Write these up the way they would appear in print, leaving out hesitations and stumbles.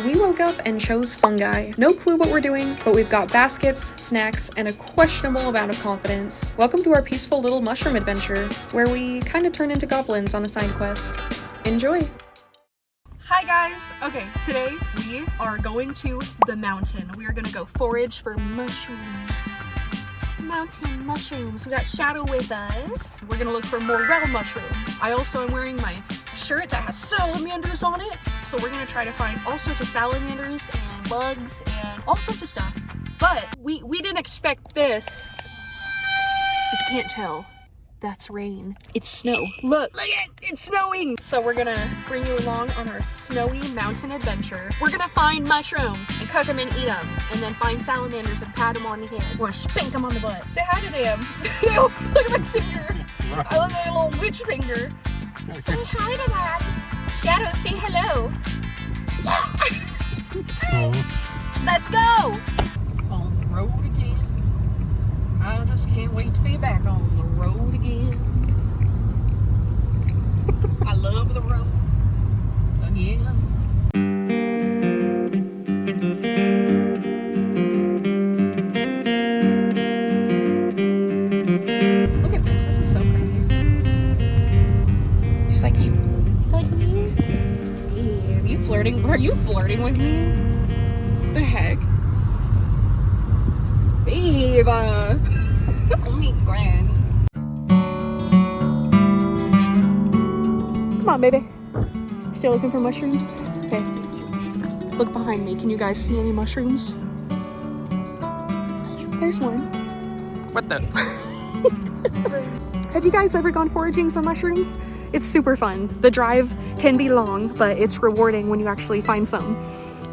we woke up and chose fungi. No clue what we're doing, but we've got baskets, snacks, and a questionable amount of confidence. Welcome to our peaceful little mushroom adventure, where we kind of turn into goblins on a side quest. Enjoy! Hi guys! Okay, today we are going to the mountain. We are gonna go forage for mushrooms. Mountain mushrooms. We got Shadow with us. We're gonna look for morel mushrooms. I also am wearing my shirt that has salamanders on it, so we're gonna try to find all sorts of salamanders and bugs and all sorts of stuff. But we didn't expect this. If you can't tell, that's rain. It's snow. Look it's snowing. So we're gonna bring you along on our snowy mountain adventure. We're gonna find mushrooms and cook them and eat them, and then find salamanders and pat them on the head or spank them on the butt. Say hi to them. Look at my finger. I look like a little witch finger. Say hi to them. Shadow, say hello. Let's go. On the road again. I just can't wait to be back on the road again. I love the road again. Look at this. This is so pretty. Just like you. Like me? Hey, are you flirting? Are you flirting with me? The heck? Babe, let me grand. Come on, baby. Still looking for mushrooms? Okay. Look behind me. Can you guys see any mushrooms? There's one. What the? Have you guys ever gone foraging for mushrooms? It's super fun. The drive can be long, but it's rewarding when you actually find some.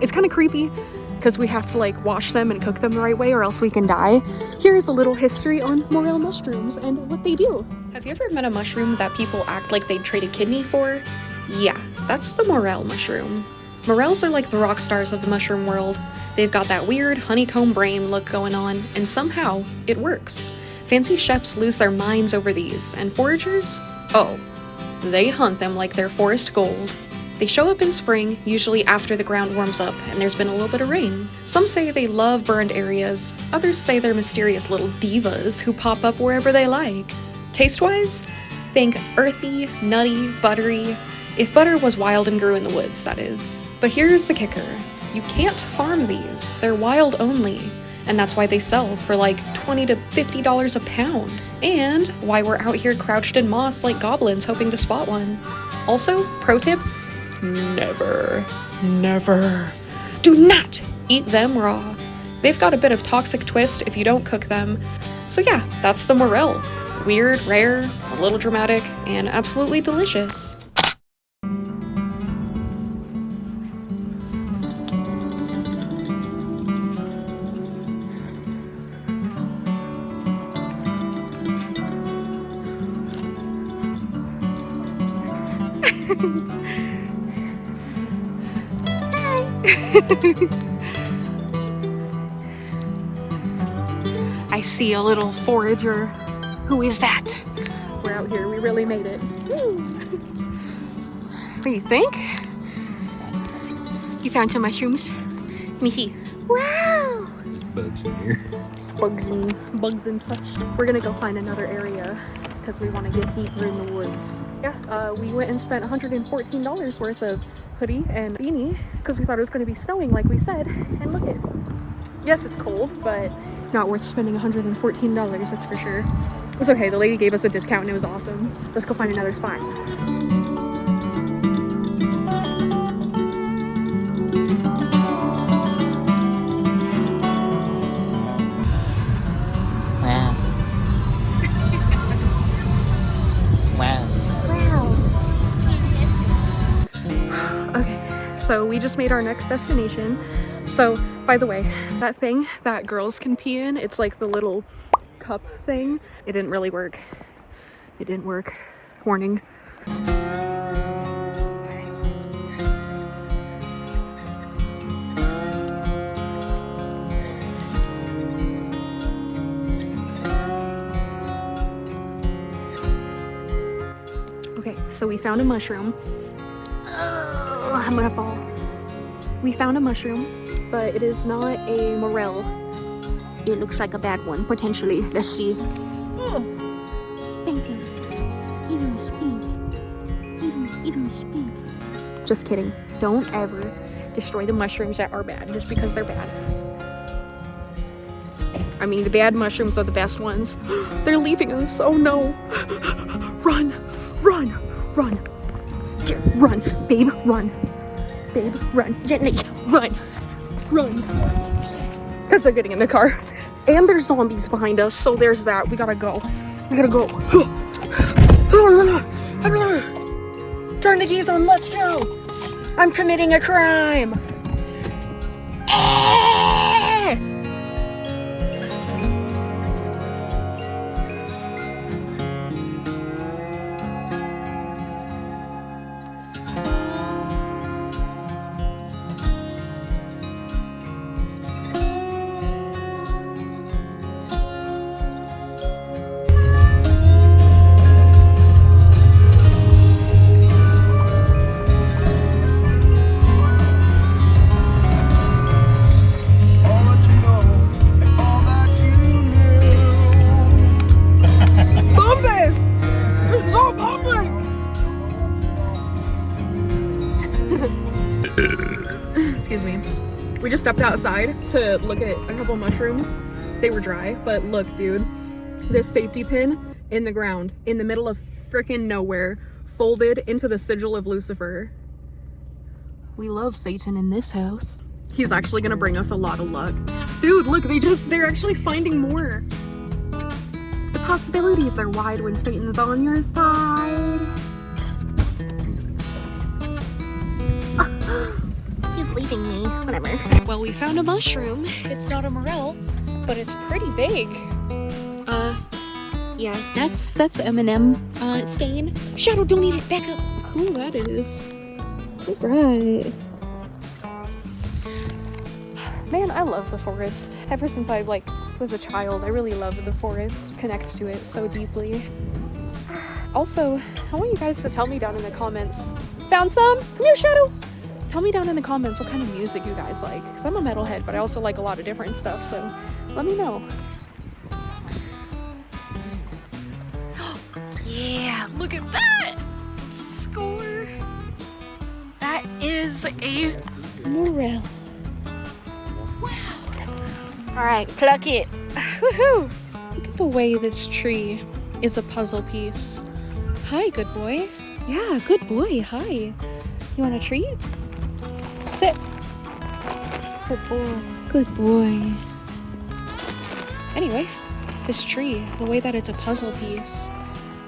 It's kind of creepy, because we have to like wash them and cook them the right way or else we can die. Here's a little history on morel mushrooms and what they do. Have you ever met a mushroom that people act like they'd trade a kidney for? Yeah, that's the morel mushroom. Morels are like the rock stars of the mushroom world. They've got that weird honeycomb brain look going on, and somehow it works. Fancy chefs lose their minds over these, and foragers? Oh, they hunt them like they're forest gold. They show up in spring, usually after the ground warms up and there's been a little bit of rain. Some say they love burned areas, others say they're mysterious little divas who pop up wherever they like. Taste-wise, think earthy, nutty, buttery. If butter was wild and grew in the woods, that is. But here's the kicker. You can't farm these, they're wild only. And that's why they sell for like $20 to $50 a pound. And why we're out here crouched in moss like goblins hoping to spot one. Also, pro tip, never do not eat them raw. They've got a bit of toxic twist if you don't cook them. So yeah, that's the morel. Weird, rare, a little dramatic, and absolutely delicious. I see a little forager. Who is that? We're out here. We really made it. What do you think? You found some mushrooms? Let me see. Wow! There's bugs in here. Bugs and such. We're gonna go find another area because we want to get deeper in the woods. Yeah, we went and spent $114 worth of hoodie and beanie because we thought it was going to be snowing like we said, and look it. Yes, it's cold, but not worth spending $114, that's for sure. It was okay, the lady gave us a discount and it was awesome. Let's go find another spot. So we just made our next destination. So, by the way, that thing that girls can pee in, it's like the little cup thing. It didn't really work. It didn't work. Warning. Okay, so we found a mushroom. Oh, I'm gonna fall. We found a mushroom, but it is not a morel. It looks like a bad one, potentially. Let's see. Oh. Thank you. Give him speed. Give him speed. Just kidding. Don't ever destroy the mushrooms that are bad just because they're bad. I mean, the bad mushrooms are the best ones. They're leaving us. Oh no. Run. Run. Run. Run. Babe, run. Babe, run. Gently. Run. Run. Because they're getting in the car. And there's zombies behind us, so there's that. We gotta go. We gotta go. Turn the keys on. Let's go. I'm committing a crime. Excuse me. We just stepped outside to look at a couple mushrooms. They were dry, but look, dude. This safety pin in the ground, in the middle of frickin' nowhere, folded into the sigil of Lucifer. We love Satan in this house. He's actually gonna bring us a lot of luck. Dude, look, they're actually finding more. The possibilities are wide when Satan's on your side. He's leaving me. Whatever. Well, we found a mushroom. It's not a morel, but it's pretty big. Yeah, that's M&M stain. Shadow, don't eat it. Back up. How cool that is. Right. Man, I love the forest. Ever since I was a child, I really loved the forest. Connect to it so deeply. Also, I want you guys to tell me down in the comments. Found some? Come here, Shadow. Tell me down in the comments what kind of music you guys like. Because I'm a metalhead, but I also like a lot of different stuff, so let me know. Yeah, look at that! Score! That is a morel. Wow. Alright, pluck it. Woohoo! Look at the way this tree is a puzzle piece. Hi, good boy. Yeah, good boy. Hi. You want a treat? Sit. Good boy. Good boy. Anyway, this tree, the way that it's a puzzle piece,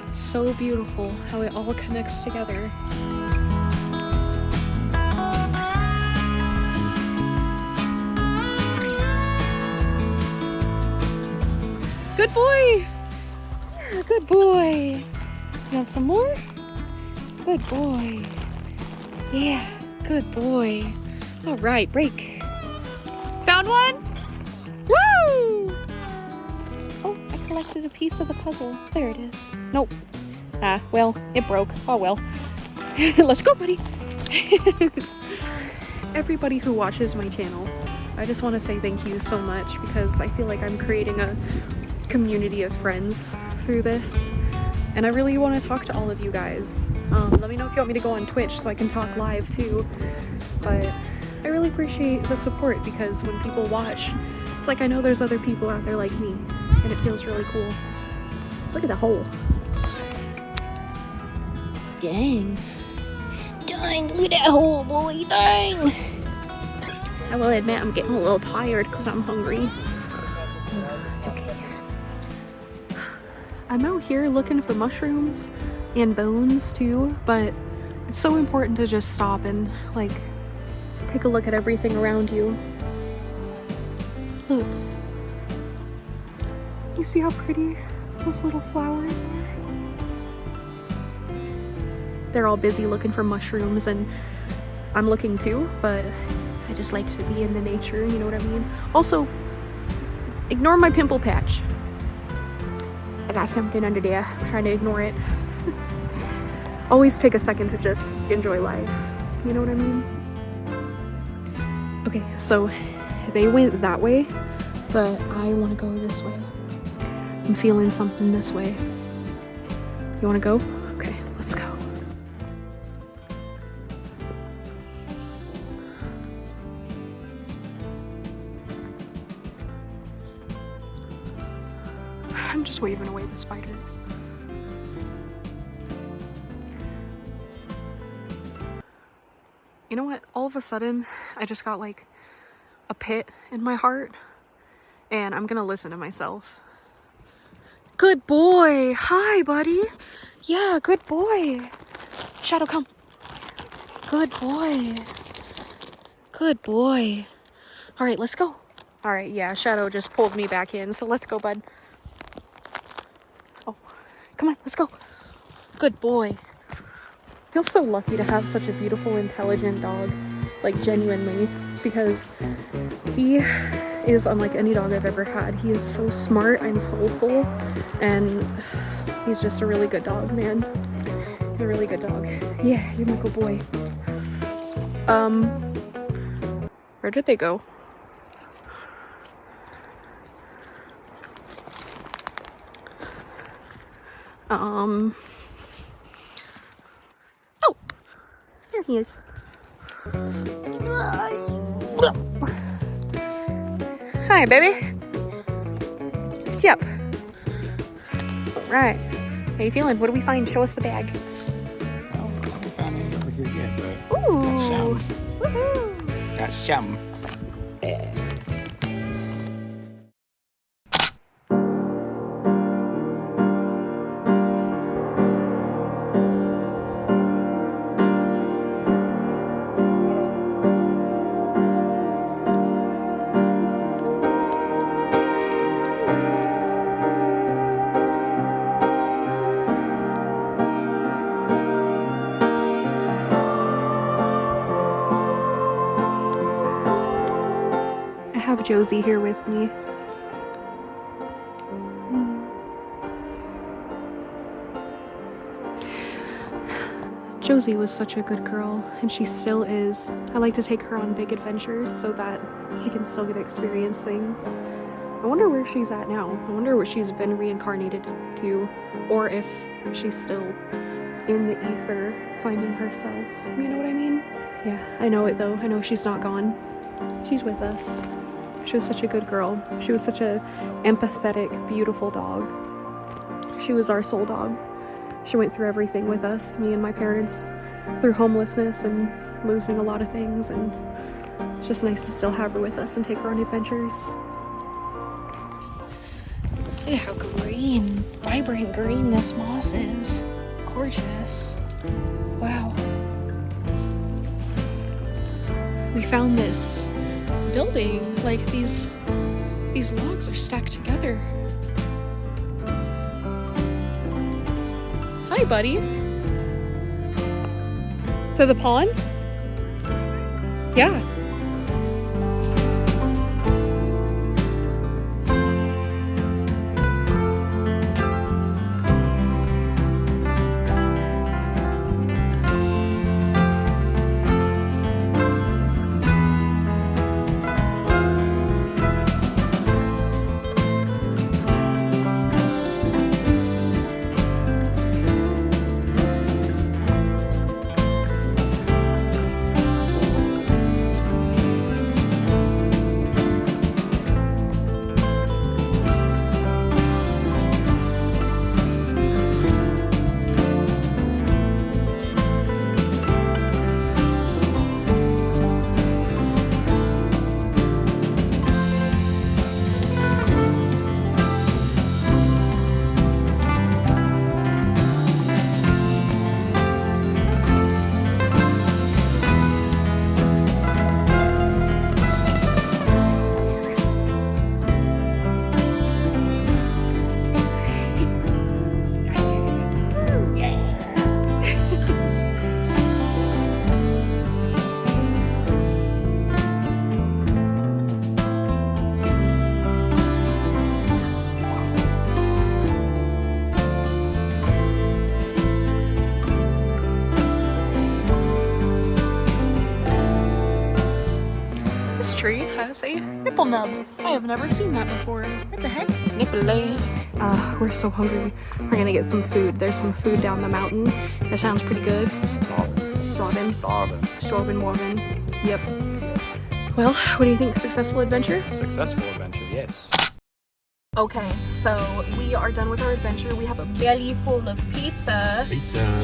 it's so beautiful how it all connects together. Good boy! Yeah, good boy. You want some more? Good boy. Yeah, good boy. All right, break. Found one? Woo! Oh, I collected a piece of the puzzle. There it is. Nope. Ah, well, it broke. Oh well. Let's go, buddy. Everybody who watches my channel, I just want to say thank you so much because I feel like I'm creating a community of friends through this. And I really want to talk to all of you guys. Let me know if you want me to go on Twitch so I can talk live too. But I really appreciate the support because when people watch, it's like I know there's other people out there like me. And it feels really cool. Look at the hole. Dang. Dang, look at that hole, boy. Dang. I will admit I'm getting a little tired because I'm hungry. Okay. I'm out here looking for mushrooms and bones too, but it's so important to just stop and take a look at everything around you. Look. You see how pretty those little flowers are? They're all busy looking for mushrooms and I'm looking too, but I just like to be in the nature, you know what I mean? Also, ignore my pimple patch. I got something under there. I'm trying to ignore it. Always take a second to just enjoy life. You know what I mean? Okay, so they went that way, but I want to go this way. I'm feeling something this way. You want to go? Okay, let's go. I'm just waving away the spiders. You know what? All of a sudden, I just got like a pit in my heart, and I'm gonna listen to myself. Good boy. Hi, buddy. Yeah, good boy. Shadow, come. Good boy. Good boy. All right, let's go. All right, yeah, Shadow just pulled me back in, so let's go, bud. Oh, come on, let's go. Good boy. I feel so lucky to have such a beautiful, intelligent dog, like genuinely, because he is unlike any dog I've ever had. He is so smart and soulful, and he's just a really good dog, man. A really good dog. Yeah, you're my good boy. Where did they go? Oh, there he is. Hi, baby. Sup? Right. How you feeling? What do we find? Show us the bag. Well, I haven't found any over here yet, but Ooh. Woohoo. Got some. I have Josie here with me. Josie was such a good girl, and she still is. I like to take her on big adventures so that she can still get to experience things. I wonder where she's at now. I wonder what she's been reincarnated to, or if she's still in the ether finding herself. You know what I mean? Yeah, I know it though. I know she's not gone. She's with us. She was such a good girl. She was such a empathetic, beautiful dog. She was our soul dog. She went through everything with us, me and my parents, through homelessness and losing a lot of things, and it's just nice to still have her with us and take her on adventures. Look at how green, vibrant green this moss is. Gorgeous. Wow. We found this building, like these logs are stacked together. Hi, buddy. To the pond? Yeah. This tree has a nipple nub. I have never seen that before. What the heck? Nipple. We're so hungry. We're gonna get some food. There's some food down the mountain. That sounds pretty good. Starving. Starving. Yep. Well, what do you think? Successful adventure? Successful adventure, yes. Okay, so we are done with our adventure. We have a belly full of pizza.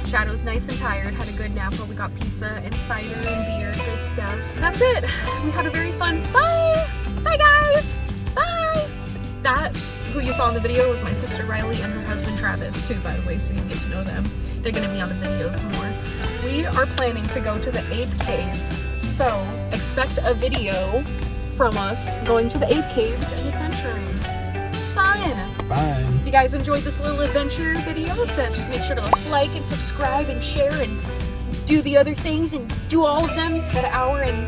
Shadow's nice and tired. Had a good nap while we got pizza and cider and beer. Good stuff. That's it. We had a very fun. Bye! Bye, guys! Bye! That, who you saw in the video, was my sister Riley and her husband Travis, too, by the way, so you can get to know them. They're gonna be on the videos more. We are planning to go to the ape caves, so expect a video from us going to the ape caves and adventuring. Fine. If you guys enjoyed this little adventure video, then just make sure to like and subscribe and share and do the other things and do all of them at an hour and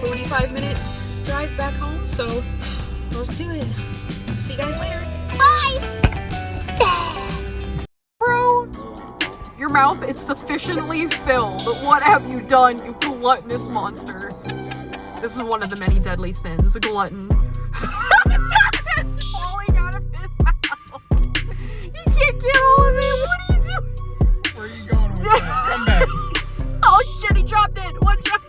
45 minutes drive back home. So let's do it. See you guys later. Bye! Bro, your mouth is sufficiently filled. What have you done, you gluttonous monster? This is one of the many deadly sins, a glutton. It's falling out of his mouth. You can't get all of it. What are you doing? Where are you going with that? Come back. Oh shit, he dropped it. One shot.